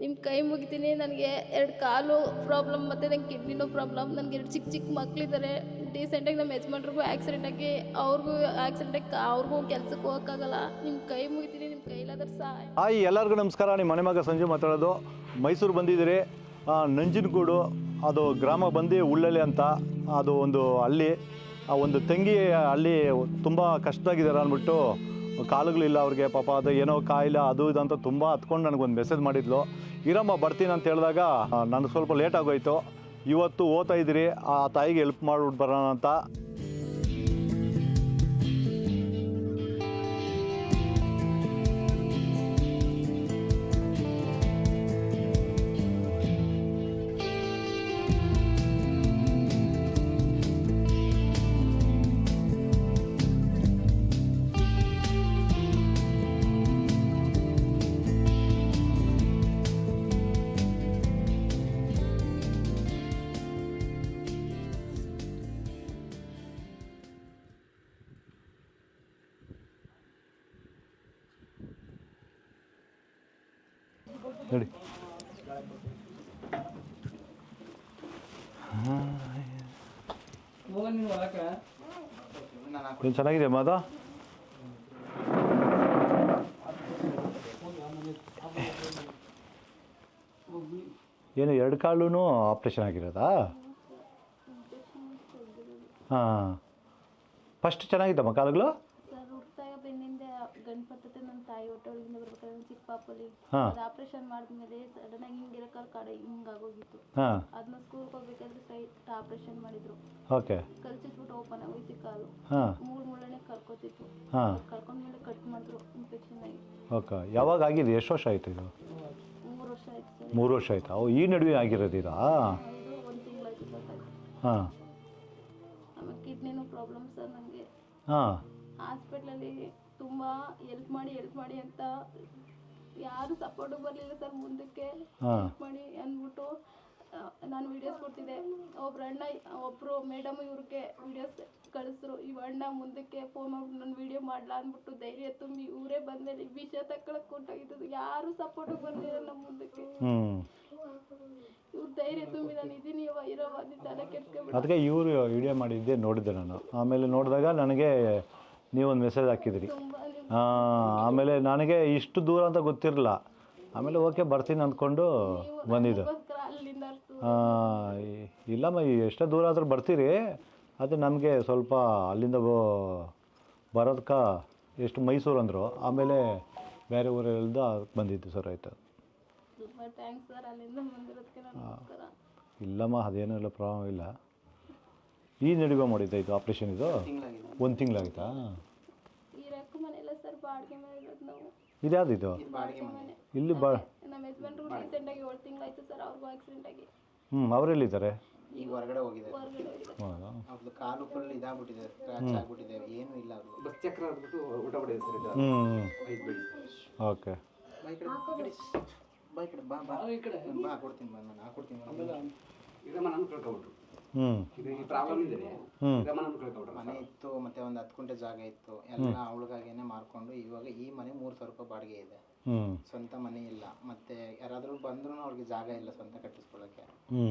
ನಿಮ್ಮ ಕೈ ಮುಗಿತೀನಿ. ನನಗೆ 2 ಕಾಲು ಪ್ರಾಬ್ಲಮ್ ಮತ್ತು ನಂಗೆ ಕಿಡ್ನಿನೂ ಪ್ರಾಬ್ಲಮ್. ನನಗೆ 2 ಚಿಕ್ಕ ಚಿಕ್ಕ ಮಕ್ಕಳಿದ್ದಾರೆ. ರೀಸೆಂಟಾಗಿ ನಮ್ಮ ಯಜಮಾನ್ರಿಗೂ ಆಕ್ಸಿಡೆಂಟಾಗಿ ಅವ್ರಿಗೂ ಕೆಲ್ಸಕ್ಕೆ ಹೋಗೋಕ್ಕಾಗಲ್ಲ. ನಿಮ್ಮ ಕೈ ಮುಗಿತೀನಿ, ನಿಮ್ಮ ಕೈಲಾದ್ರೆ ಸಹಾಯ. ಹಾಯ್, ಎಲ್ಲರಿಗೂ ನಮಸ್ಕಾರ. ನಿಮ್ಮ ಮನೆ ಮಗ ಸಂಜು ಮಾತಾಡೋದು. ಮೈಸೂರು ಬಂದಿದ್ದೀರಿ. ನಂಜನಗೂಡು ಅದು ಗ್ರಾಮ ಬಂದು ಉಳ್ಳಳ್ಳಿ ಅಂತ, ಅದು ಒಂದು ಹಳ್ಳಿ. ಆ ಒಂದು ತಂಗಿ ಹಳ್ಳಿ ತುಂಬ ಕಷ್ಟದಾಗಿದ್ದಾರೆ ಅಂದ್ಬಿಟ್ಟು, ಕಾಲುಗಳಿಲ್ಲ ಅವ್ರಿಗೆ, ಪಾಪ ಅದು ಏನೋ ಕಾಯಿಲೆ ಅದು ಇದು ಅಂತ ತುಂಬ ಹತ್ಕೊಂಡು ನನಗೊಂದು ಮೆಸೇಜ್ ಮಾಡಿದ್ಲು. ಇರಮ್ಮ ಬರ್ತೀನಿ ಅಂತ ಹೇಳಿದಾಗ ನನಗೆ ಸ್ವಲ್ಪ ಲೇಟ್ ಆಗೋಯ್ತು. ಇವತ್ತು ಓದ್ತಾ ಇದ್ದೀರಿ, ಆ ತಾಯಿಗೆ ಹೆಲ್ಪ್ ಮಾಡ್ಬಿಟ್ಟು ಬರೋಣ ಅಂತ. ನೋಡಿ, ಏನು ಚೆನ್ನಾಗಿದೆ ಮಾದ. ಏನು 2 ಕಾಲೂ ಆಪ್ರೇಷನ್ ಆಗಿರೋದಾ? ಹಾಂ, ಫಸ್ಟ್ ಚೆನ್ನಾಗಿದ್ದಮ್ಮ ಕಾಲುಗಳು. ಸರ್, ಹುಟ್ಟಾಗ ಬೆನ್ನಿಂದ ಗಣಪತಿ ನನ್ನ ತಾಯಿ ಹೊಟ್ಟೆಯೊಳಗಿಂದ ಬರ್ಬೇಕಾದ್ರೆ ಚಿಕ್ಕ ಪಾಪಲ್ಲಿ ಆಪರೇಷನ್ ಮಾಡಿದ್ಮೇಲೆ ಸಡನ್ ಆಗಿ ಹಿಂಗಿರೋ ಕಾಲು ಹಿಂಗಾಗೋಗಿತ್ತು. ಅದನ್ನ ಸ್ಕೂಲ್ಗೆ ಹೋಗ್ಬೇಕಾದ್ರೆ ಸೈಟ್ ಆಪರೇಷನ್ ಮಾಡಿದ್ರು. ಓಕೆ. ಕಲ್ಚಿಸ್ಬಿಟ್ಟು ಓಪನ್ ಆಗೋಯ್ತು ಕಾಲು. ಮೂಳೆನೆ ಕರ್ಕೋತಿತ್ತು. ಕರ್ಕೊಂಡ್ಮೇಲೆ ಕಟ್ ಮಾಡಿದ್ರು ಇನ್ಫೆಕ್ಷನ್ ಆಗಿ. ಓಕೆ. ಯಾವಾಗ ಆಗಿದೆ? ಎಷ್ಟು ವರ್ಷ ಆಯಿತು ಇದು? 3 ವರ್ಷ ಆಯ್ತು ಸರ್. 3 ವರ್ಷ ಆಯ್ತಾ? ಈ ನಡುವೆ ಆಗಿರೋದು ಇದಾ? ಇದು 1 ತಿಂಗಳಾಯ್ತು ಸರ್. ಹಾಂ. ಆಮೇಲೆ ಕಿಡ್ನಿನೂ ಪ್ರಾಬ್ಲಮ್ ಸರ್ ನನಗೆ. ಹಾಂ. ಹಾಸ್ಪಿಟ್ಲಲ್ಲಿ ತುಂಬ ಹೆಲ್ಪ್ ಮಾಡಿ ಅಂತ ಯಾರು ಸಪೋರ್ಟು ಬರಲಿಲ್ಲ ಸರ್. ಮುಂದಕ್ಕೆ ಹೆಲ್ಪ್ ಮಾಡಿ ಅಂದ್ಬಿಟ್ಟು ನಾನು ವೀಡಿಯೋಸ್ ಕೊಡ್ತಿದ್ದೆ. ಒಬ್ಬರು ಮೇಡಮ್ ಇವ್ರಿಗೆ ವೀಡಿಯೋಸ್ ಕಳಿಸಿದ್ರು. ಇವ ಅಣ್ಣ ಮುಂದಕ್ಕೆ ಫೋನ್ ಮಾಡಿ ನಾನು ವೀಡಿಯೋ ಮಾಡಲ ಅಂದ್ಬಿಟ್ಟು ಧೈರ್ಯ ತುಂಬಿ ಇವರೇ ಬಂದಮೇಲೆ ವಿಷಯ ತಗೊಳಕ್ಕೆ ಕೊಟ್ಟಾಗಿದ್ದು. ಯಾರು ಸಪೋರ್ಟು ಬರಲಿಲ್ಲ ನಮ್ಮ ಮುಂದಕ್ಕೆ. ಇವ್ರು ಧೈರ್ಯ ತುಂಬಿ ನಾನು ಇದೀನಿ ಇರೋವ ತಲೆ ಕೆಡ್ಸ್ಕೊಬಿಟ್ಟು ಅದಕ್ಕೆ ಇವರು ವಿಡಿಯೋ ಮಾಡಿದ್ದೆ ನೋಡಿದ್ದೆ ನಾನು. ಆಮೇಲೆ ನೋಡಿದಾಗ ನನಗೆ ನೀವೊಂದು ಮೆಸೇಜ್ ಹಾಕಿದ್ರಿ. ಆಮೇಲೆ ನನಗೆ ಇಷ್ಟು ದೂರ ಅಂತ ಗೊತ್ತಿರಲಿಲ್ಲ. ಆಮೇಲೆ ಓಕೆ ಬರ್ತೀನಿ ಅಂದ್ಕೊಂಡು ಬಂದಿದ್ದು. ಇಲ್ಲಮ್ಮ, ಎಷ್ಟೇ ದೂರ ಆದರೂ ಬರ್ತೀರಿ. ಅದು ನಮಗೆ ಸ್ವಲ್ಪ ಅಲ್ಲಿಂದ ಬರೋದಕ್ಕೆ ಎಷ್ಟು ಮೈಸೂರು ಅಂದರು. ಆಮೇಲೆ ಬೇರೆ ಊರೆಲ್ಲ ಬಂದಿದ್ದು ಸರ್. ಆಯಿತು. ಇಲ್ಲಮ್ಮ, ಅದೇನೂ ಇಲ್ಲ, ಪ್ರಾಬ್ಲಮ್ ಇಲ್ಲ. ಈ ನಡುವೆ ಮಾಡಿದ್ದ ಇದು ಆಪ್ರೇಷನ್? ಇದು 1 ತಿಂಗಳಾಗಿತ್ತಾ? ಇದ್ಯಾವುದು ಇದು? ಇಲ್ಲಿ ಅವರೆಲ್ಲಿದ್ದಾರೆ? ಈಗ ಹೊರಗಡೆ ಹೋಗಿದ್ದಾರೆ. ಅವ್ರದ್ದು ಕಾಲು ಫುಲ್ ಇದಾಗ್ಬಿಟ್ಟಿದೆ, ಸ್ಕ್ರಾಚ್ ಆಗ್ಬಿಟ್ಟಿದೆ, ಏನೂ ಇಲ್ಲ. ಬಸ್ ಚಕ್ರ ಆಗ್ಬಿಟ್ಟು ಊಟ ಮಾಡಿದೆ ಸರ್. ಓಕೆ. ಬಾ ಕೊಡ್ತೀನಿ, ನಾನು ಹಾಕೊಡ್ತೀನಿ. ಮನೆ ಇತ್ತು, ಮತ್ತೆ ಒಂದು 10 ಗುಂಟೆ ಜಾಗ ಇತ್ತು, ಎಲ್ಲ ಅವಳಿಗಾಗೇನೆ ಮಾರ್ಕೊಂಡು ಇವಾಗ ಈ ಮನೆ 3,000 ರೂಪಾಯಿ ಬಾಡಿಗೆ ಇದೆ. ಸ್ವಂತ ಮನೆ ಇಲ್ಲ. ಮತ್ತೆ ಯಾರಾದ್ರೂ ಬಂದ್ರು ಅವ್ರಿಗೆ ಜಾಗ ಇಲ್ಲ ಸ್ವಂತ ಕಟ್ಟಿಸ್ಕೊಳ್ಳೋಕ್ಕೆ.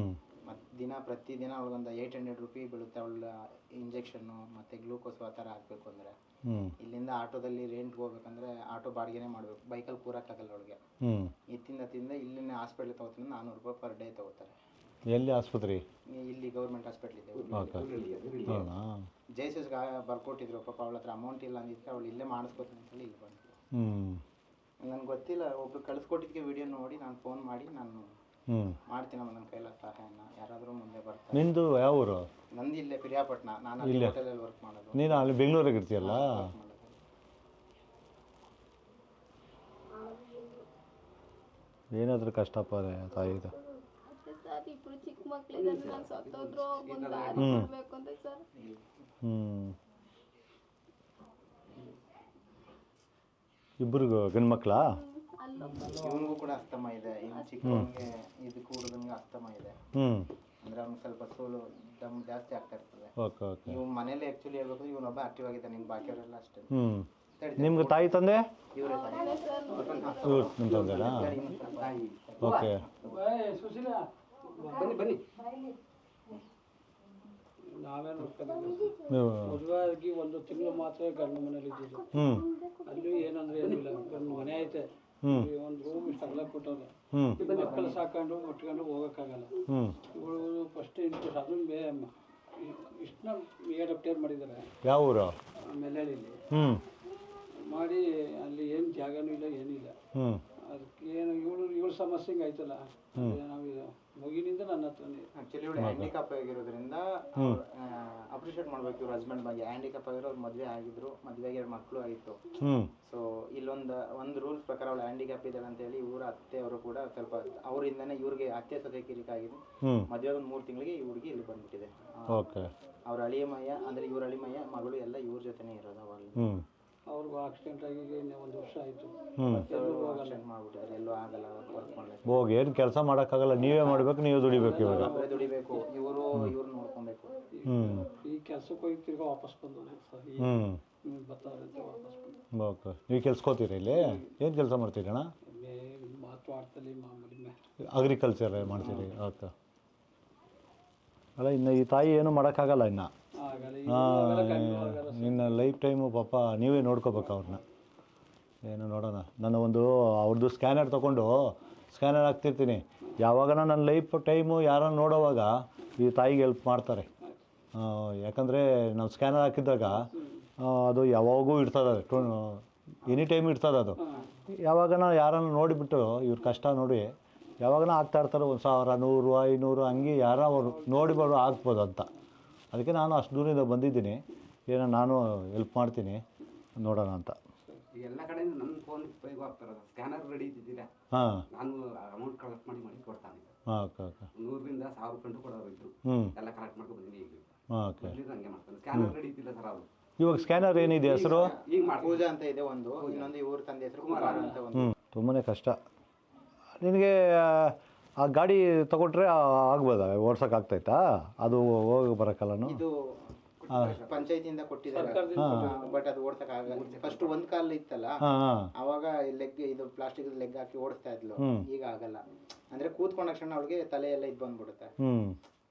ಮತ್ತೆ ಪ್ರತಿದಿನ ಅವಳಿಗೊಂದು 800 ರೂಪಾಯಿ ಬೀಳುತ್ತೆ. ಅವಳ ಇಂಜೆಕ್ಷನ್ನು ಮತ್ತೆ ಗ್ಲೂಕೋಸ್ ಆ ಥರ ಹಾಕ್ಬೇಕು ಅಂದರೆ. ಇಲ್ಲಿಂದ ಆಟೋದಲ್ಲಿ ರೆಂಟ್ಗೆ ಹೋಗ್ಬೇಕಂದ್ರೆ ಆಟೋ ಬಾಡಿಗೆನೇ ಮಾಡಬೇಕು. ಬೈಕಲ್ಲಿ ಕೂರಕ್ಕಾಗಲ್ಲ ಅವಳಿಗೆ. ತಿಂದ ಇಲ್ಲಿನ ಹಾಸ್ಪಿಟ್ಲಿಗೆ ತಗೋತೀನಿ 400 ರೂಪಾಯಿ ಪರ್ ಡೇ ತಗೋತಾರೆ. ಎಲ್ಲಿ ಆಸ್ಪತ್ರೆ? ಇಲ್ಲಿ ಗೌರ್ಮೆಂಟ್ ಹಾಸ್ಪಿಟ್ಲ್ ಇದೆ. ಜೈಸಸ್ಗೆ ಬರ್ಕೊಟ್ಟಿದ್ರು. ಪಾಪ ಅವಳ ಹತ್ರ ಅಮೌಂಟ್ ಇಲ್ಲ ಅಂದಿದ್ದಕ್ಕೆ ಅವಳು ಇಲ್ಲೇ ಮಾಡಿಸ್ಕೋತೀನಿ ಅಂತೇಳಿ ಇಲ್ಲಿ ಬಂತು. ನನಗೆ ಗೊತ್ತಿಲ್ಲ, ಒಬ್ರು ಕಳಿಸ್ಕೊಟ್ಟಿದ್ದಕ್ಕೆ ವಿಡಿಯೋ ನೋಡಿ ನಾನು ಫೋನ್ ಮಾಡಿ ನಾನು ಮಾಡ್ತೀನಮ್ಮ ನನ್ನ ಕೈಲ ಸಹಾಯನ. ಯಾರಾದರೂ ಮುಂದೆ ಬರ್ತಾರೆ. ನಿಂದು ಯಾವ ಊರು? ನಂದು ಇಲ್ಲೇ ಪಿರಿಯಾಪಟ್ಟಣ. ನಾನು ಅಲ್ಲಿ ಹೋಟೆಲಲ್ಲಿ ವರ್ಕ್ ಮಾಡೋದು. ನೀನು ಅಲ್ಲಿ ಬೆಂಗಳೂರಿಗೆ ಇರ್ತೀಯಲ್ಲ? ಏನಾದರೂ ಕಷ್ಟಪ್ಪ ತಾಯಿದು. ಇಬ್ರು ಚಿಕ್ಕ ಮಕ್ಕಳಿದ್ದಾರೆ. ನಾನು ಸತ್ತೋದ್ರು ಒಂದು ದಾರಿ ಕೊಡ್ಬೇಕು ಅಂತ ಸರ್. ಇಬ್ಬರಿಗೂ ಗಂಡು ಮಕ್ಕಳಾ? ಇವನಿಗೂ ಕೂಡ ಅಸ್ತಮ ಇದೆ. ಇವನು ಚಿಕ್ಕವನಿಗೆ ಇದು ಕೂಡದಂಗೆ ಅಸ್ತಮ ಇದೆ. ಅಂದ್ರೆ ಅವ್ನಿಗೆ ಸ್ವಲ್ಪ ಸೋಲು ದಮ್ ಜಾಸ್ತಿ ಆಗ್ತಾ ಇರ್ತದೆ. ಇವ್ ಮನೇಲಿ ಆಕ್ಚುಲಿ ಹೇಳ್ಬೇಕು ಇವನೊಬ್ಬ ಆಕ್ಟಿವ್ ಆಗಿದ್ದಾನೆ. ನಿಮ್ ಬಾಕಿಯವರೆಲ್ಲ ಅಷ್ಟೇ. ನಿಮ್ಗೆ ತಾಯಿ ತಂದೆ ಇವರೇ ತಾಯಿ. ಅವನೇ ಸರ್ ನೋಡ್ತಿದ್ದಾರೆ. ಇವ್ರು ನಿಮ್ಮ ತಂದೆನಾ? ತಾಯಿ. ಓಕೆ. ನಾವೇ ನೋಡ್ಕೊಂಡಿಲ್ಲ. ನೀವು ಮದುವೆಯಾಗಿ 1 ತಿಂಗಳು ಮಾತ್ರ ಗಂಡ ಮನೇಲಿ ಇದ್ದಿದ್ದು. ಹ್ಞೂ ಅಲ್ಲಿ ಏನಂದ್ರೆ ಏನಿಲ್ಲ, ಒಂದು ಮನೆ ಐತೆ, ಹ್ಞೂ ಒಂದು ರೂಮ್ ಇಷ್ಟು ಅಗಲ ಕೊಟ್ಟವ್ರೆ. ಹ್ಞೂ ಮಕ್ಕಳು ಸಾಕೊಂಡು ಮುಟ್ಕೊಂಡು ಹೋಗೋಕ್ಕಾಗಲ್ಲ. ಹ್ಞೂ ಇವಳು ಫಸ್ಟ್ ಇಂಟ್ರೆಸ್ಟ್ ಅದನ್ನು ಇಷ್ಟನ್ನ ಅಡಾಪ್ಟೇರ್ ಮಾಡಿದ್ದಾರೆ ಯಾವ ಊರು? ಮೆಲ್ಲಳ್ಳಿಲಿ ಹ್ಞೂ ಮಾಡಿ. ಅಲ್ಲಿ ಏನು ಜಾಗನೂ ಇಲ್ಲ, ಏನಿಲ್ಲ. ಹ್ಞೂ ಅದಕ್ಕೆ ಏನು ಇವಳು ಸಮಸ್ಯೆ ಹಿಂಗೆ ಆಯ್ತಲ್ಲ, ನಾವು ಮಗಿನಿಂದ ನನ್ನ ಹತ್ರನೇ. ಆ್ಯಕ್ಚುಲಿ ಇವಳು ಹ್ಯಾಂಡಿಕ್ಯಾಪ್ ಆಗಿರೋದ್ರಿಂದ ಅಪ್ರಿಷಿಯೇಟ್ ಮಾಡ್ಬೇಕು ಇವ್ರ ಹಸ್ಬೆಂಡ್ ಬಗ್ಗೆ. ಹ್ಯಾಂಡಿಕ್ಯಾಪ್ ಆಗಿರೋ ಅವ್ರು ಮದುವೆ ಆಗಿದ್ರು, ಮದುವೆಗೆ 2 ಮಕ್ಕಳು ಆಗಿತ್ತು. ಹ್ಞೂ ಸೊ ಇಲ್ಲೊಂದು ರೂಲ್ಸ್ ಪ್ರಕಾರ ಅವಳು ಹ್ಯಾಂಡಿಕ್ಯಾಪ್ ಇದ್ದಾಳೆ ಅಂತೇಳಿ ಇವರ ಅತ್ತೆ ಅವರು ಕೂಡ ಸ್ವಲ್ಪ ಅವರಿಂದನೇ ಇವ್ರಿಗೆ ಅತ್ತೆ ಸೊಸೆ ಕಿರಿಕಾಗಿದೆ. ಹ್ಞೂ ಮದುವೆ ಒಂದು 3 ತಿಂಗಳಿಗೆ ಈ ಹುಡುಗಿ ಇಲ್ಲಿ ಬಂದ್ಬಿಟ್ಟಿದೆ. ಓಕೆ. ಅವ್ರ ಅಳಿಯಮಯ್ಯ ಅಂದರೆ ಇವ್ರ ಅಳಿಮಯ್ಯ ಮಗಳು ಎಲ್ಲ ಇವ್ರ ಜೊತೆನೇ ಇರೋದು ಅವಾಗ. ಹ್ಞೂ ಅವ್ರಿಗೂ ಆಕ್ಸಿಡೆಂಟ್ ಆಗಿ 1 ವರ್ಷ ಆಯಿತು. ಹ್ಞೂ ಆಕ್ಸಿಡೆಂಟ್ ಮಾಡ್ಬಿಟ್ಟಿದ್ದಾರೆ, ಎಲ್ಲೂ ಆಗಲ್ಲ ವರ್ಕ್ ಮಾಡಲಿಕ್ಕೆ. ಹೋಗಿ ಏನು ಕೆಲಸ ಮಾಡೋಕ್ಕಾಗಲ್ಲ, ನೀವೇ ಮಾಡಬೇಕು, ನೀವು ದುಡಿಬೇಕು ಇವಾಗ. ಒಬ್ಬರೇ ದುಡಿಬೇಕು, ಇವ್ರು ನೋಡ್ಕೊಬೇಕು. ಹ್ಞೂ ಈ ಕೆಲಸಕ್ಕೆ ಹೋಗಿ ತಿರ್ಗಾ ವಾಪಸ್ ಬಂದವ್ರೆ ಸರ್. ಹ್ಞೂ ಬರ್ತಾವ್ರೆ ಅಂತ ವಾಪಸ್ ಬಂದು ಓಕೆ. ನೀವು ಕೆಲ್ಸಕೋತೀರಾ ಇಲ್ಲಿ? ಏನು ಕೆಲಸ ಮಾಡ್ತೀರಣ್ಣ? ಮಾತು ಆಡ್ತಲ್ಲಿ ಮಾಮೂಲಿ ಅಗ್ರಿಕಲ್ಚರ್ ಮಾಡ್ತೀರಿ? ಓಕೆ. ಅಲ್ಲ ಇನ್ನು ಈ ತಾಯಿ ಏನು ಮಾಡೋಕ್ಕಾಗಲ್ಲ ಇನ್ನು. ಆಗಲ್ಲ. ಇನ್ನು ಲೈಫ್ ಟೈಮು ಪಾಪ ನೀವೇ ನೋಡ್ಕೋಬೇಕು ಅವ್ರನ್ನ. ಏನು ನೋಡೋಣ, ನಾನು ಅವ್ರದ್ದು ಸ್ಕ್ಯಾನರ್ ತೊಗೊಂಡು ಸ್ಕ್ಯಾನರ್ ಹಾಕ್ತಿರ್ತೀನಿ. ಯಾವಾಗ ನನ್ನ ಲೈಫ್ ಟೈಮು ಯಾರನ್ನು ನೋಡೋವಾಗ ಈ ತಾಯಿಗೆ ಹೆಲ್ಪ್ ಮಾಡ್ತಾರೆ. ಯಾಕಂದರೆ ನಾವು ಸ್ಕ್ಯಾನರ್ ಹಾಕಿದಾಗ ಅದು ಯಾವಾಗೂ ಇರ್ತದೆ, ಎನಿ ಟೈಮ್ ಇರ್ತದೆ ಅದು. ಯಾವಾಗ ಯಾರನ್ನು ನೋಡಿಬಿಟ್ಟು ಇವ್ರ ಕಷ್ಟ ನೋಡಿ ಯಾವಾಗ ಹಾಕ್ತಾಯಿರ್ತಾರೆ 1000, 100, 500 ಹಂಗೆ ಯಾರೋ ಅವರು ನೋಡಿಬಾರ್ದು ಹಾಕ್ಬೋದು ಅಂತ. ಅದಕ್ಕೆ ನಾನು ಅಷ್ಟು ದೂರದಿಂದ ಬಂದಿದ್ದೀನಿ, ಏನೋ ನಾನು ಹೆಲ್ಪ್ ಮಾಡ್ತೀನಿ, ನೋಡೋಣ ಅಂತ. ಎಲ್ಲ ಕಡೆಯಿಂದ ನನ್ನ ಫೋನ್ ಉಪಯೋಗ ಆಗ್ತಾರಲ್ಲ, ಸ್ಕ್ಯಾನರ್ ರೆಡಿ ಇದ್ದಿದ್ದೀರಾ? ಹಾಂ ನಾನು ಅಮೌಂಟ್ ಕಲೆಕ್ಟ್ ಮಾಡಿ ಕೊಡ್ತಾನೆ. ಹಾಂ ಓಕೆ ಓಕೆ. 100ರಿಂದ 1000 ಗಂಟು ಕೊಡೋರು ಇದ್ರು, ಎಲ್ಲ ಕಲೆಕ್ಟ್ ಮಾಡ್ಕೊಂಡು ಬಂದಿನಿ. ಈಗ ಹಾಂ ಓಕೆ. ಹಂಗೆ ಮಾಡ್ತಾನೆ. ಸ್ಕ್ಯಾನರ್ ರೆಡಿ ಇದ್ದಿಲ್ಲ ಸರ್ ಅವರು. ಇವಾಗ ಸ್ಕ್ಯಾನರ್ ಏನಿದೆ ಹೆಸರು? ಈಗ ಮಾಡಿ ಪೂಜಾ ಅಂತ ಇದೆ ಒಂದು, ಇನ್ನೊಂದು ಇವ್ರ ತಂದೆ ಹೆಸರು ಕುಮಾರ ಅಂತ ಒಂದು. ತುಂಬಾ ಕಷ್ಟ. ನಿನಗೆ ಆ ಗಾಡಿ ತಗೊಂಡ್ರೆ ಆಗ್ಬೋದಾ? ಓಡ್ಸೋಕ್ಕಾಗ್ತೈತಾ? ಅದು ಹೋಗಿ ಬರೋಕ್ಕಲ್ಲನು? ಇದು ಪಂಚಾಯತಿಯಿಂದ ಕೊಟ್ಟಿದ್ದಾರೆ, ಬಟ್ ಅದು ಓಡ್ಸಕ್ ಆಗಲ್ಲ. ಫಸ್ಟ್ ಒಂದ್ ಕಾಲ್ ಇತ್ತಲ್ಲ, ಅವಾಗ ಲೆಗ್ ಇದು ಪ್ಲಾಸ್ಟಿಕ್ ಲೆಗ್ ಹಾಕಿ ಓಡಿಸ್ತಾ ಇದ್ಲು. ಈಗ ಆಗಲ್ಲ. ಅಂದ್ರೆ ಕೂತ್ಕೊಂಡ ತಕ್ಷಣ ಅವಳಿಗೆ ತಲೆ ಎಲ್ಲ ಇದು ಬಂದ್ಬಿಡುತ್ತೆ,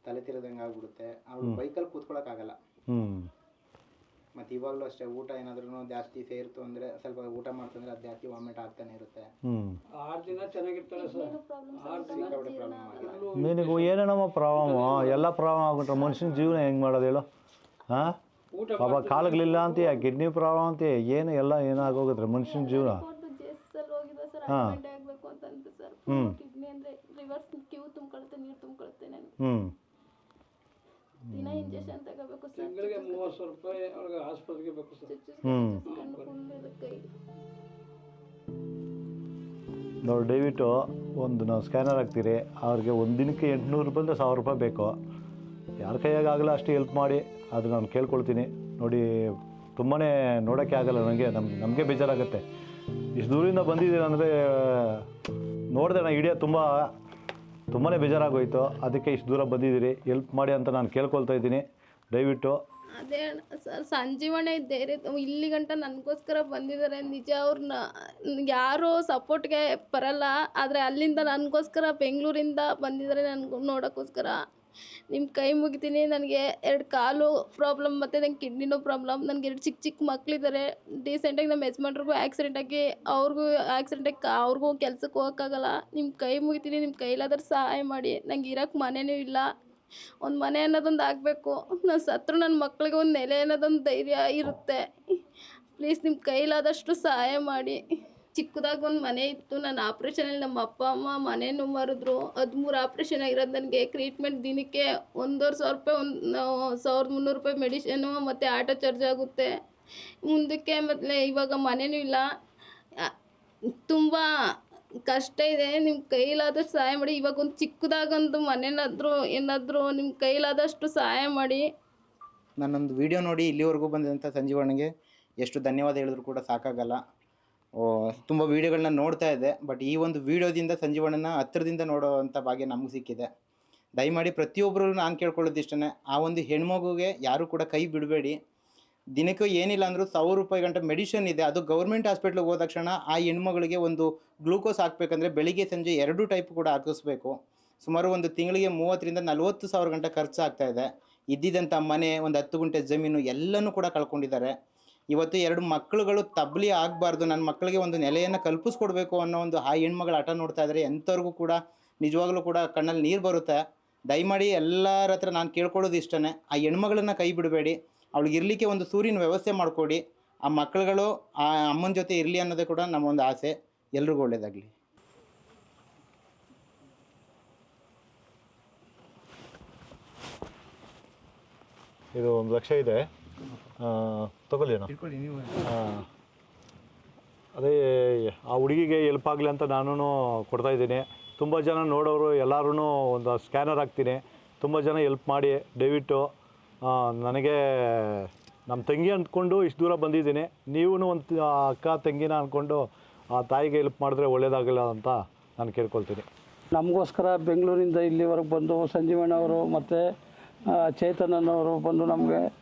ತಲೆ ತಿರುದಂಗೆ ಆಗ್ಬಿಡುತ್ತೆ. ಅವಳು ಬೈಕಲ್ಲಿ ಕೂತ್ಕೊಳಕ್ ಆಗಲ್ಲ. ಮತ್ತೆ ಇವಾಗಲೂ ಅಷ್ಟೇ, ಊಟ ಏನಾದ್ರೂ ಜಾಸ್ತಿ ಸೇರ್ತು ಅಂದ್ರೆ, ಸ್ವಲ್ಪ ಊಟ ಮಾಡ್ತಂದ್ರೆ ಅದು ಜಾಸ್ತಿ ವಾಮಿಟ್ ಆಗ್ತಾನೆ ಇರುತ್ತೆ. 6 ದಿನ ಚೆನ್ನಾಗಿರ್ತಾಳೆ ಸರ್. 6 ದಿನ ಪ್ರಾಬ್ಲಮ್ ಆಗಿಲ್ಲ. ನಿನಗೂ ಏನೇನಮ್ಮ ಪ್ರಾಬ್ಲಮ್, ಎಲ್ಲ ಪ್ರಾಬ್ಲಮ್ ಆಗ್ಬಿಟ್ರೆ ಮನುಷ್ಯನ ಜೀವನ ಹೆಂಗೆ ಮಾಡೋದೇಳು? ಹಾಂ ಪಾಪ ಕಾಲುಗಳಿಲ್ಲ ಅಂತೀಯ, ಕಿಡ್ನಿ ಪ್ರಾಬ್ಲಮ್ ಅಂತೀಯ, ಏನು ಎಲ್ಲ ಏನಾಗೋಗಿದ್ರೆ ಮನುಷ್ಯನ ಜೀವನ. ಜೆಸ್ಸಲ್ಲಿ ಹೋಗಿದ್ದೆ ಸರ್, ಅಡ್ಮಿಟ್ ಆಗಬೇಕು ಅಂತ ಅಂತೆ ಸರ್. ಕಿಡ್ನಿ ಅಂದರೆ ರಿವರ್ಸ್ ಕ್ಯೂ ತುಂಬ್ಕೊಳುತ್ತೆ, ನೀರು ತುಂಬ್ಕೊಳುತ್ತೆ. ನನಗೆ ದಿನ ಇಂಜೆಕ್ಷನ್ ತಗೋಬೇಕು ಸರ್. ತಿಂಗಳಿಗೆ 30,000 ರೂಪಾಯಿ ಅವ್ರಿಗೆ ಆಸ್ಪತ್ರೆಗೆ ಬೇಕು ಸರ್. ಕೈ ನೋಡಿ ದಯವಿಟ್ಟು ನಾವು ಸ್ಕ್ಯಾನರ್ ಹಾಕ್ತೀರಿ, ಅವ್ರಿಗೆ ಒಂದು ದಿನಕ್ಕೆ 800 ರೂಪಾಯಿಂದ 1000 ರೂಪಾಯಿ ಬೇಕು. ಯಾರ ಕೈಯಾಗಲ್ಲ ಅಷ್ಟು ಹೆಲ್ಪ್ ಮಾಡಿ, ಅದು ನಾನು ಕೇಳ್ಕೊಳ್ತೀನಿ. ನೋಡಿ ತುಂಬಾ ನೋಡೋಕ್ಕೆ ಆಗಲ್ಲ ನಮಗೆ ಬೇಜಾರಾಗುತ್ತೆ. ಇಷ್ಟು ದೂರಿಂದ ಬಂದಿದ್ದೀರ ಅಂದರೆ ನೋಡಿದೆ ನಾನು ವಿಡಿಯೋ ತುಂಬಾ ಬೇಜಾರಾಗೋಯ್ತು. ಅದಕ್ಕೆ ಇಷ್ಟು ದೂರ ಬಂದಿದ್ದೀರಿ, ಹೆಲ್ಪ್ ಮಾಡಿ ಅಂತ ನಾನು ಕೇಳ್ಕೊಳ್ತಾ ಇದ್ದೀನಿ ದಯವಿಟ್ಟು. ಅದೇ ಸರ್, ಸಂಜೀವಣ್ಣ ಧೈರ್ಯ ಇಲ್ಲಿ ಗಂಟ ನನಗೋಸ್ಕರ ಬಂದಿದ್ದಾರೆ. ನಿಜ ಅವ್ರನ್ನ ಯಾರೂ ಸಪೋರ್ಟ್ಗೆ ಬರಲ್ಲ, ಆದರೆ ಅಲ್ಲಿಂದ ನನಗೋಸ್ಕರ ಬೆಂಗಳೂರಿಂದ ಬಂದಿದ್ದಾರೆ ನನಗೂ ನೋಡೋಕ್ಕೋಸ್ಕರ. ನಿಮ್ಮ ಕೈ ಮುಗಿತೀನಿ. ನನಗೆ 2 ಕಾಲು ಪ್ರಾಬ್ಲಮ್ ಮತ್ತು ನಂಗೆ ಕಿಡ್ನಿನೂ ಪ್ರಾಬ್ಲಮ್. ನನಗೆ 2 ಚಿಕ್ಕ ಮಕ್ಕಳಿದ್ದಾರೆ. ರೀಸೆಂಟಾಗಿ ನಮ್ಮ ಯಜಮಾನ್ರಿಗೂ ಆಕ್ಸಿಡೆಂಟ್ ಆಗಿ ಅವ್ರಿಗೂ ಕೆಲ್ಸಕ್ಕೆ ಹೋಗೋಕ್ಕಾಗಲ್ಲ. ನಿಮ್ಮ ಕೈ ಮುಗಿತೀನಿ, ನಿಮ್ಮ ಕೈಲಾದ್ರೆ ಸಹಾಯ ಮಾಡಿ. ನಂಗೆ ಇರೋಕ್ಕೆ ಮನೆಯೂ ಇಲ್ಲ, ಒಂದು ಮನೆ ಅನ್ನೋದೊಂದು ಆಗಬೇಕು. ನಾನು ಸತ್ರು ನನ್ನ ಮಕ್ಕಳಿಗೆ ಒಂದು ನೆಲೆ ಅನ್ನೋದೊಂದು ಧೈರ್ಯ ಇರುತ್ತೆ. ಪ್ಲೀಸ್ ನಿಮ್ಮ ಕೈಲಾದಷ್ಟು ಸಹಾಯ ಮಾಡಿ. ಚಿಕ್ಕದಾಗಿ ಒಂದು ಮನೆ ಇತ್ತು, ನಾನು ಆಪ್ರೇಷನಲ್ಲಿ ನಮ್ಮ ಅಪ್ಪ ಅಮ್ಮ ಮನೆಯೂ ಮಾರಿದ್ರು. 13 ಆಪ್ರೇಷನ್ ಆಗಿರೋದು. ನನಗೆ ಟ್ರೀಟ್ಮೆಂಟ್ ದಿನಕ್ಕೆ 1,500 ರೂಪಾಯಿ, 1,300 ರೂಪಾಯಿ ಮೆಡಿಷನು ಮತ್ತು ಆಟೋ ಚಾರ್ಜ್ ಆಗುತ್ತೆ ಮುಂದಕ್ಕೆ. ಮತ್ತು ಇವಾಗ ಮನೆಯೂ ಇಲ್ಲ, ತುಂಬ ಕಷ್ಟ ಇದೆ. ನಿಮ್ಮ ಕೈಲಾದಷ್ಟು ಸಹಾಯ ಮಾಡಿ. ಇವಾಗ ಒಂದು ಚಿಕ್ಕದಾಗೊಂದು ಮನೆನಾದರೂ ಏನಾದರೂ ನಿಮ್ಮ ಕೈಲಾದಷ್ಟು ಸಹಾಯ ಮಾಡಿ. ನನ್ನೊಂದು ವಿಡಿಯೋ ನೋಡಿ ಇಲ್ಲಿವರೆಗೂ ಬಂದಂಥ ಸಂಜೀವಣ್ಣಗೆ ಎಷ್ಟು ಧನ್ಯವಾದ ಹೇಳಿದ್ರು ಕೂಡ ಸಾಕಾಗಲ್ಲ. ತುಂಬ ವೀಡಿಯೋಗಳನ್ನ ನೋಡ್ತಾ ಇದ್ದೆ, ಬಟ್ ಈ ಒಂದು ವೀಡಿಯೋದಿಂದ ಸಂಜೀವಣ್ಣನ ಹತ್ತಿರದಿಂದ ನೋಡೋವಂಥ ಭಾಗ್ಯ ನಮಗೆ ಸಿಕ್ಕಿದೆ. ದಯಮಾಡಿ ಪ್ರತಿಯೊಬ್ಬರು ನಾನು ಕೇಳ್ಕೊಳ್ಳೋದು ಇಷ್ಟೇ, ಆ ಒಂದು ಹೆಣ್ಮಗುಗೆ ಯಾರೂ ಕೂಡ ಕೈ ಬಿಡಬೇಡಿ. ದಿನಕ್ಕೆ ಏನಿಲ್ಲ ಅಂದರೂ 1000 ರೂಪಾಯಿ ಗಂಟೆ ಮೆಡಿಷನ್ ಇದೆ. ಅದು ಗೌರ್ಮೆಂಟ್ ಹಾಸ್ಪಿಟ್ಲಿಗೆ ಹೋದ ತಕ್ಷಣ ಆ ಹೆಣ್ಮಗಳಿಗೆ ಒಂದು ಗ್ಲೂಕೋಸ್ ಹಾಕಬೇಕಂದ್ರೆ ಬೆಳಿಗ್ಗೆ ಸಂಜೆ 2 ಟೈಪ್ ಕೂಡ ಹಾಕಿಸ್ಬೇಕು. ಸುಮಾರು ಒಂದು ತಿಂಗಳಿಗೆ 30,000 ರಿಂದ 40,000 ಗಂಟೆ ಖರ್ಚಾಗ್ತಾ ಇದೆ. ಇದ್ದಿದ್ದಂಥ ಮನೆ, ಒಂದು 10 ಗುಂಟೆ ಜಮೀನು ಎಲ್ಲನೂ ಕೂಡ ಕಳ್ಕೊಂಡಿದ್ದಾರೆ. ಇವತ್ತು 2 ಮಕ್ಕಳುಗಳು ತಬ್ಲಿ ಆಗಬಾರ್ದು, ನನ್ನ ಮಕ್ಕಳಿಗೆ ಒಂದು ನೆಲೆಯನ್ನು ಕಲ್ಪಿಸ್ಕೊಡ್ಬೇಕು ಅನ್ನೋ ಒಂದು ಆ ಹೆಣ್ಮಗಳ ಹಠ ನೋಡ್ತಾ ಇದ್ದಾರೆ. ಎಂಥವ್ರಿಗೂ ಕೂಡ ನಿಜವಾಗ್ಲೂ ಕೂಡ ಕಣ್ಣಲ್ಲಿ ನೀರು ಬರುತ್ತೆ. ದಯಮಾಡಿ ಎಲ್ಲರ ಹತ್ರ ನಾನು ಕೇಳ್ಕೊಳ್ಳೋದು ಇಷ್ಟನೇ, ಆ ಹೆಣ್ಮಗಳನ್ನ ಕೈ ಬಿಡಬೇಡಿ. ಅವಳಿಗೆ ಇರಲಿಕ್ಕೆ ಒಂದು ಸೂರಿನ ವ್ಯವಸ್ಥೆ ಮಾಡಿಕೊಡಿ. ಆ ಮಕ್ಕಳುಗಳು ಆ ಅಮ್ಮನ ಜೊತೆ ಇರಲಿ ಅನ್ನೋದೇ ಕೂಡ ನಮ್ಮ ಒಂದು ಆಸೆ. ಎಲ್ರಿಗೂ ಒಳ್ಳೆಯದಾಗಲಿ. ಇದು 1 ಲಕ್ಷ ಇದೆ, ತಗೊಳ್ಳಿ ಅಣ್ಣ. ಅದೇ ಆ ಹುಡುಗಿಗೆ ಹೆಲ್ಪ್ ಆಗಲಿ ಅಂತ ನಾನು ಕೊಡ್ತಾಯಿದ್ದೀನಿ. ತುಂಬ ಜನ ನೋಡೋರು ಎಲ್ಲರೂ ಒಂದು ಸ್ಕ್ಯಾನರ್ ಹಾಕ್ತೀನಿ. ತುಂಬ ಜನ ಹೆಲ್ಪ್ ಮಾಡಿ ದಯವಿಟ್ಟು. ನನಗೆ ನಮ್ಮ ತಂಗಿ ಅಂದ್ಕೊಂಡು ಇಷ್ಟು ದೂರ ಬಂದಿದ್ದೀನಿ. ನೀವು ಒಂದು ಅಕ್ಕ ತಂಗಿನ ಅಂದ್ಕೊಂಡು ಆ ತಾಯಿಗೆ ಹೆಲ್ಪ್ ಮಾಡಿದ್ರೆ ಒಳ್ಳೇದಾಗಲ್ಲ ಅಂತ ನಾನು ಕೇಳ್ಕೊಳ್ತೀನಿ. ನಮಗೋಸ್ಕರ ಬೆಂಗಳೂರಿಂದ ಇಲ್ಲಿವರೆಗೆ ಬಂದು ಸಂಜೀವಣ್ಣವರು ಮತ್ತು ಚೇತನನವರು ಬಂದು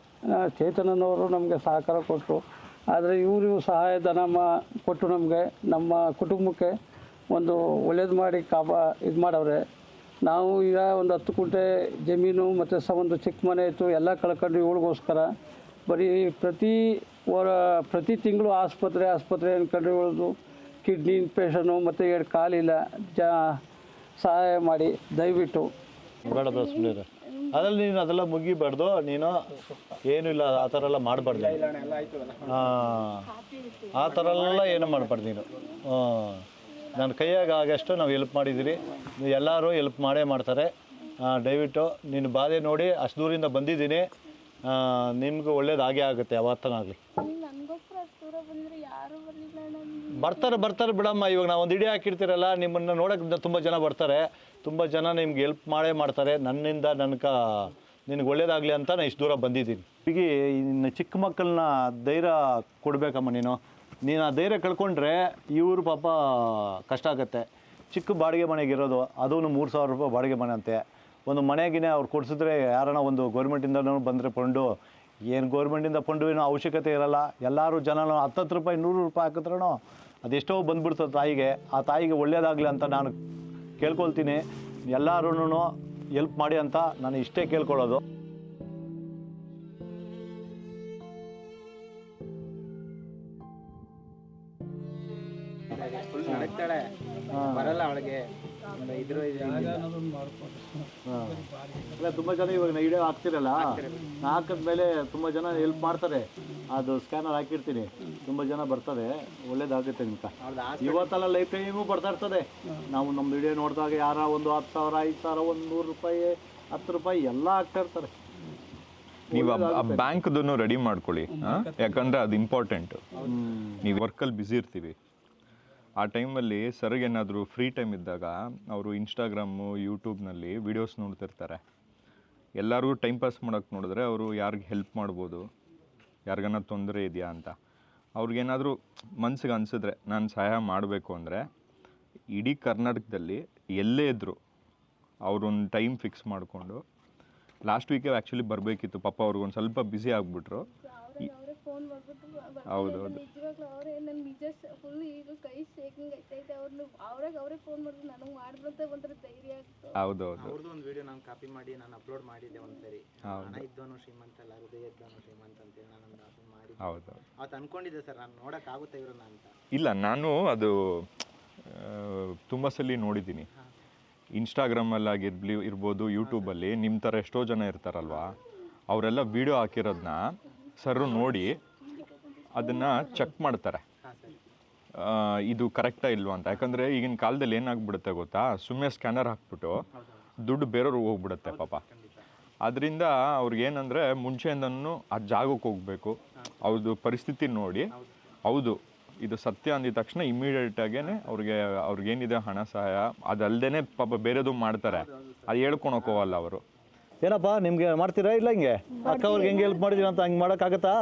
ಚೇತನನವರು ನಮಗೆ ಸಹಕಾರ ಕೊಟ್ಟರು. ಆದರೆ ಇವರು ಸಹಾಯಧನ ಕೊಟ್ಟು ನಮಗೆ ನಮ್ಮ ಕುಟುಂಬಕ್ಕೆ ಒಂದು ಒಳ್ಳೇದು ಮಾಡಿ ಇದು ಮಾಡವ್ರೆ. ನಾವು ಈಗ ಒಂದು 10 ಗುಂಟೆ ಜಮೀನು ಮತ್ತು ಒಂದು ಚಿಕ್ಕ ಮನೆ ಇತ್ತು, ಎಲ್ಲ ಕಳ್ಕೊಂಡು ಇವಳಿಗೋಸ್ಕರ ಬರೀ ಪ್ರತಿ ತಿಂಗಳು ಆಸ್ಪತ್ರೆ ಅಂದ್ಕೊಂಡು ಇವಳದು ಕಿಡ್ನಿ ಇನ್ಫೆಕ್ಷನು ಮತ್ತು 2 ಕಾಲಿಲ್ಲ. ಸಹಾಯ ಮಾಡಿ ದಯವಿಟ್ಟು. ಬೇಡ ಸುಮ್ಮನೆ ಅದ್ರಲ್ಲಿ ನೀನು ಅದೆಲ್ಲ ಮುಗಿಬಾರ್ದು. ನೀನು ಏನೂ ಇಲ್ಲ ಆ ಥರ ಎಲ್ಲ ಮಾಡಬಾರ್ದು. ಆ ಥರ ಎಲ್ಲ ಏನು ಮಾಡಬಾರ್ದು ನೀನು. ನನ್ನ ಕೈಯಾಗ ಆಗಷ್ಟು ನಾವು ಹೆಲ್ಪ್ ಮಾಡಿದ್ದೀರಿ. ಎಲ್ಲರೂ ಹೆಲ್ಪ್ ಮಾಡೇ ಮಾಡ್ತಾರೆ. ದಯವಿಟ್ಟು ನಿನ್ನ ಬಾಧೆ ನೋಡಿ ಅಷ್ಟು ದೂರಿಂದ ಬಂದಿದ್ದೀನಿ. ನಿಮ್ಗೆ ಒಳ್ಳೇದಾಗೇ ಆಗುತ್ತೆ ಯಾವತ್ತನಾಗಲಿ. ಬರ್ತಾರೆ ಬಿಡಮ್ಮ. ಇವಾಗ ನಾವು ಒಂದು ಇಡೀ ಹಾಕಿರ್ತೀರಲ್ಲ, ನಿಮ್ಮನ್ನು ನೋಡೋಕ್ಕೆ ತುಂಬ ಜನ ಬರ್ತಾರೆ. ತುಂಬ ಜನ ನಿಮ್ಗೆ ಹೆಲ್ಪ್ ಮಾಡೇ ಮಾಡ್ತಾರೆ. ನನ್ನಿಂದ ನಿನಗೆ ಒಳ್ಳೇದಾಗಲಿ ಅಂತ ನಾನು ಇಷ್ಟು ದೂರ ಬಂದಿದ್ದೀನಿ. ಈಗ ಇನ್ನು ಚಿಕ್ಕ ಮಕ್ಕಳನ್ನ ಧೈರ್ಯ ಕೊಡಬೇಕಮ್ಮ. ನೀನು ಆ ಧೈರ್ಯ ಕಳ್ಕೊಂಡ್ರೆ ಇವರು ಪಾಪ ಕಷ್ಟ ಆಗುತ್ತೆ. ಚಿಕ್ಕ ಬಾಡಿಗೆ ಮನೆಗಿರೋದು, ಅದೂ 3,000 ರೂಪಾಯಿ ಬಾಡಿಗೆ ಮನೆ ಅಂತೆ. ಒಂದು ಮನೆಗಿನೇ ಅವ್ರು ಕೊಡಿಸಿದ್ರೆ ಯಾರನ್ನ ಒಂದು ಗೌರ್ಮೆಂಟಿಂದನೂ ಬಂದರೆ ಫಂಡು, ಏನು ಗೌರ್ಮೆಂಟಿಂದ ಫಂಡು ಏನೋ ಅವಶ್ಯಕತೆ ಇರೋಲ್ಲ. ಎಲ್ಲರೂ ಜನ 10 ರೂಪಾಯಿ 100 ರೂಪಾಯಿ ಹಾಕಿದ್ರೂ ಅದೆಷ್ಟೋ ಬಂದುಬಿಡ್ತದೆ ತಾಯಿಗೆ. ಆ ತಾಯಿಗೆ ಒಳ್ಳೇದಾಗಲಿ ಅಂತ ನಾನು ಕೇಳ್ಕೊಳ್ತೀನಿ. ಎಲ್ಲರೂ ಹೆಲ್ಪ್ ಮಾಡಿ ಅಂತ ನಾನು ಇಷ್ಟೇ ಕೇಳ್ಕೊಳ್ಳೋದು. ಬರಲ್ಲ ಅವಳಿಗೆ ಅಲ್ಲ, ತುಂಬ ಜನ ಇವಾಗ ವಿಡಿಯೋ ಹಾಕ್ತಿರಲ್ಲ, ಹಾಕಿದ್ಮೇಲೆ ತುಂಬ ಜನ ಹೆಲ್ಪ್ ಮಾಡ್ತಾರೆ. ಅದು ಸ್ಕ್ಯಾನರ್ ಹಾಕಿರ್ತೀನಿ, ತುಂಬ ಜನ ಬರ್ತಾರೆ. ಒಳ್ಳೇದಾಗುತ್ತೆ ನಿಮ್ಗೆ. ಇವತ್ತೆಲ್ಲ ಲೈಫ್ ಟೈಮು ಬರ್ತಾ ಇರ್ತದೆ. ನಾವು ನಮ್ಮ ವಿಡಿಯೋ ನೋಡಿದಾಗ ಯಾರ ಒಂದು 10,000 5,000 ಒಂದು 100 ರೂಪಾಯಿ 10 ರೂಪಾಯಿ ಎಲ್ಲ ಹಾಕ್ತಾ ಇರ್ತಾರೆ. ನೀವು ಆ ಬ್ಯಾಂಕ್ದನ್ನು ರೆಡಿ ಮಾಡ್ಕೊಳ್ಳಿ, ಯಾಕಂದರೆ ಅದು ಇಂಪಾರ್ಟೆಂಟ್. ನೀವು ವರ್ಕಲ್ಲಿ ಬ್ಯುಸಿ ಇರ್ತೀವಿ. ಆ ಟೈಮಲ್ಲಿ ಸರ್ಗೆ ಏನಾದರೂ ಫ್ರೀ ಟೈಮ್ ಇದ್ದಾಗ ಅವರು ಇನ್ಸ್ಟಾಗ್ರಾಮು ಯೂಟ್ಯೂಬ್ನಲ್ಲಿ ವೀಡಿಯೋಸ್ ನೋಡ್ತಿರ್ತಾರೆ. ಎಲ್ಲರಿಗೂ ಟೈಮ್ ಪಾಸ್ ಮಾಡೋಕ್ಕೆ ನೋಡಿದ್ರೆ ಅವರು ಯಾರಿಗೆ ಹೆಲ್ಪ್ ಮಾಡ್ಬೋದು, ಯಾರಿಗಾನ ತೊಂದರೆ ಇದೆಯಾ ಅಂತ ಅವ್ರಿಗೇನಾದರೂ ಮನಸ್ಸಿಗೆ ಅನಿಸಿದ್ರೆ ನಾನು ಸಹಾಯ ಮಾಡಬೇಕು ಅಂದರೆ ಇಡೀ ಕರ್ನಾಟಕದಲ್ಲಿ ಎಲ್ಲೇ ಇದ್ದರೂ ಅವ್ರೊಂದು ಟೈಮ್ ಫಿಕ್ಸ್ ಮಾಡಿಕೊಂಡು ಲಾಸ್ಟ್ ವೀಕೆ ಆ್ಯಕ್ಚುಲಿ ಬರಬೇಕಿತ್ತು. ಪಾಪ ಅವ್ರಿಗೊಂದು ಸ್ವಲ್ಪ ಬ್ಯುಸಿ ಆಗಿಬಿಟ್ರು. ಹೌದೌದು, ಅವರೇ ನನ್ನ ನಿಜ ಫುಲ್ ಈಗ ಕೈ ಶೇಕಿಂಗ್ ಐತೈತೆ. ಅವರೇ ಫೋನ್ ಮಾಡಿದ್ರು ನನಗೆ ಮಾಡಿದ್ರಂತ ಒಂಥರ ಧೈರ್ಯ ಆಗ್ತು. ಹೌದೌದು. ಅವ್ರದ್ದು ಒಂದು ವಿಡಿಯೋ ನಾನು ಕಾಪಿ ಮಾಡಿ ನಾನು ಅಪ್ಲೋಡ್ ಮಾಡಿದ್ದೆ ಒಂದ್ಸರಿ. ಹಣ ಇದ್ದವನು ಶ್ರೀಮಂತ ಅಲ್ಲ, ಹೃದಯ ಇದ್ದವನು ಶ್ರೀಮಂತ ಅಂತೇಳಿ ನಾನು ಅದನ್ನು ಮಾಡಿ ಹೌದೌದು ಅವತ್ತು ಅನ್ಕೊಂಡಿದ್ದೆ ಸರ್, ನಾನು ನೋಡೋಕ್ಕಾಗುತ್ತೆ ಇವ್ರನ್ನ ಅಂತ. ಇಲ್ಲ, ನಾನು ಅದು ತುಂಬ ಸಲ ನೋಡಿದ್ದೀನಿ. ಇನ್ಸ್ಟಾಗ್ರಾಮಲ್ಲಿ ಇರ್ಬೋದು, ಯೂಟ್ಯೂಬಲ್ಲಿ ನಿಮ್ಮ ಥರ ಎಷ್ಟೋ ಜನ ಇರ್ತಾರಲ್ವ, ಅವರೆಲ್ಲ ವೀಡಿಯೋ ಹಾಕಿರೋದನ್ನ ಸರ್ರು ನೋಡಿ ಅದನ್ನು ಚೆಕ್ ಮಾಡ್ತಾರೆ, ಇದು ಕರೆಕ್ಟಾ ಇಲ್ವಾ ಅಂತ. ಯಾಕಂದರೆ ಈಗಿನ ಕಾಲದಲ್ಲಿ ಏನಾಗ್ಬಿಡುತ್ತೆ ಗೊತ್ತಾ, ಸುಮ್ಮನೆ ಸ್ಕ್ಯಾನರ್ ಹಾಕ್ಬಿಟ್ಟು ದುಡ್ಡು ಬೇರೆಯವ್ರಿಗೆ ಹೋಗ್ಬಿಡುತ್ತೆ ಪಾಪ. ಅದರಿಂದ ಅವ್ರಿಗೇನಂದರೆ ಮುಂಚೆಯಿಂದನೂ ಆ ಜಾಗಕ್ಕೆ ಹೋಗಬೇಕು, ಅವ್ರದ್ದು ಪರಿಸ್ಥಿತಿ ನೋಡಿ, ಹೌದು ಇದು ಸತ್ಯ ಅಂದಿದ ತಕ್ಷಣ ಇಮಿಡಿಯೇಟಾಗೇ ಅವ್ರಿಗೇನಿದೆ ಹಣ ಸಹಾಯ ಅದಲ್ಲದೇ ಪಾಪ ಬೇರೆದು ಮಾಡ್ತಾರೆ. ಅದು ಹೇಳ್ಕೊಳಕ್ಕೆ ಹೋಗಲ್ಲ ಅವರು. ಏನಪ್ಪ ನಿಮ್ಗೆ ಮಾಡ್ತೀರಾ ಇಲ್ಲ ಹಿಂಗೆ ಅಕ್ಕ ಅವ್ರಿಗೆ ಹೆಂಗೆ ಹೆಲ್ಪ್ ಮಾಡಿದೀರ ಅಂತ ಹಂಗೆ ಮಾಡೋಕ್ಕಾಗತ್ತಾ?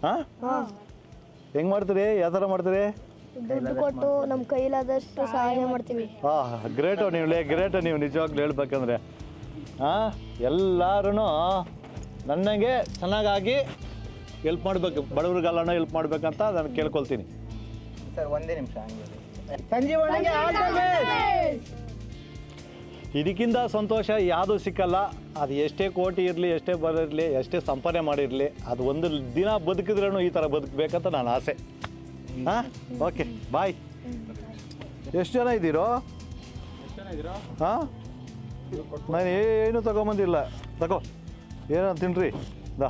ಹಾಂ, ಹೆಂಗೆ ಮಾಡ್ತೀರಿ? ಯಾವ ಥರ ಮಾಡ್ತೀರಿ? ದುಡ್ಡು ಕೊಟ್ಟು ನಮ್ಮ ಕೈಲಾದಷ್ಟು ಸಹಾಯ ಮಾಡ್ತೀವಿ. ಗ್ರೇಟು ನೀವು ನಿಜವಾಗ್ಲೂ ಹೇಳ್ಬೇಕಂದ್ರೆ. ಎಲ್ಲರೂ ನನ್ನಂಗೆ ಚೆನ್ನಾಗಾಗಿ ಹೆಲ್ಪ್ ಮಾಡಬೇಕು, ಬಡವ್ರಿಗೆಲ್ಲನೂ ಹೆಲ್ಪ್ ಮಾಡಬೇಕಂತ ನಾನು ಕೇಳ್ಕೊಳ್ತೀನಿ. ಸರ್ ಒಂದೇ ನಿಮಿಷ ಹಂಗೆ ಸಂಜೀವನಿಗೆ all the best. ಇದಕ್ಕಿಂತ ಸಂತೋಷ ಯಾವುದೂ ಸಿಕ್ಕಲ್ಲ. ಅದು ಎಷ್ಟೇ ಕೋಟಿ ಇರಲಿ, ಎಷ್ಟೇ ಬರಲಿ, ಎಷ್ಟೇ ಸಂಪಾದನೆ ಮಾಡಿರಲಿ, ಅದು ಒಂದು ದಿನ ಬದುಕಿದ್ರೂ ಈ ಥರ ಬದುಕಬೇಕಂತ ನನ್ನ ಆಸೆ. ಹಾಂ, ಓಕೆ, ಬಾಯ್. ಎಷ್ಟು ಜನ ಇದ್ದೀರೋ? ಹಾಂ, ನಾನು ಏನು ತಗೊಂಬಂದಿಲ್ಲ. ತಗೋ, ಏನೋ ತಿನ್ರಿ. ದಾ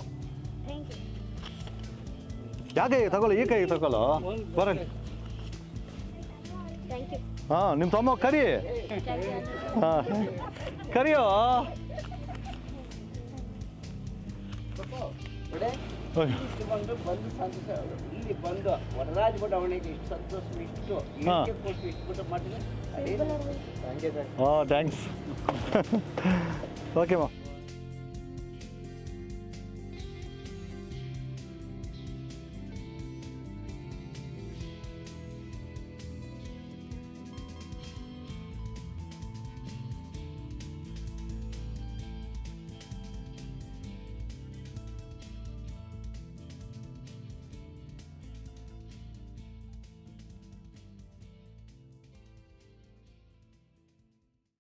ಯಾಕೆ ತಗೊಳ್ಳಿ, ಈ ಕೈ ತಗೊಳ್ಳೋ, ಬರಲಿ. ಹಾಂ, ನಿಮ್ಮ ತಮ್ಮ ಕರಿ. ಹಾಂ, ಕರಿಯೋ. ಇಲ್ಲಿ ಬಂದು ವರರಾಜ ಬಡಾವಣೆಗೆ ಇಷ್ಟು ಸಂತೋಷ, ಇಷ್ಟು ಕೊಟ್ಟು ಇಷ್ಟು ಮಾಡಿದ್ರೆ ಹಾಂ, ಥ್ಯಾಂಕ್ಸ್. ಓಕೆ ಮಾ.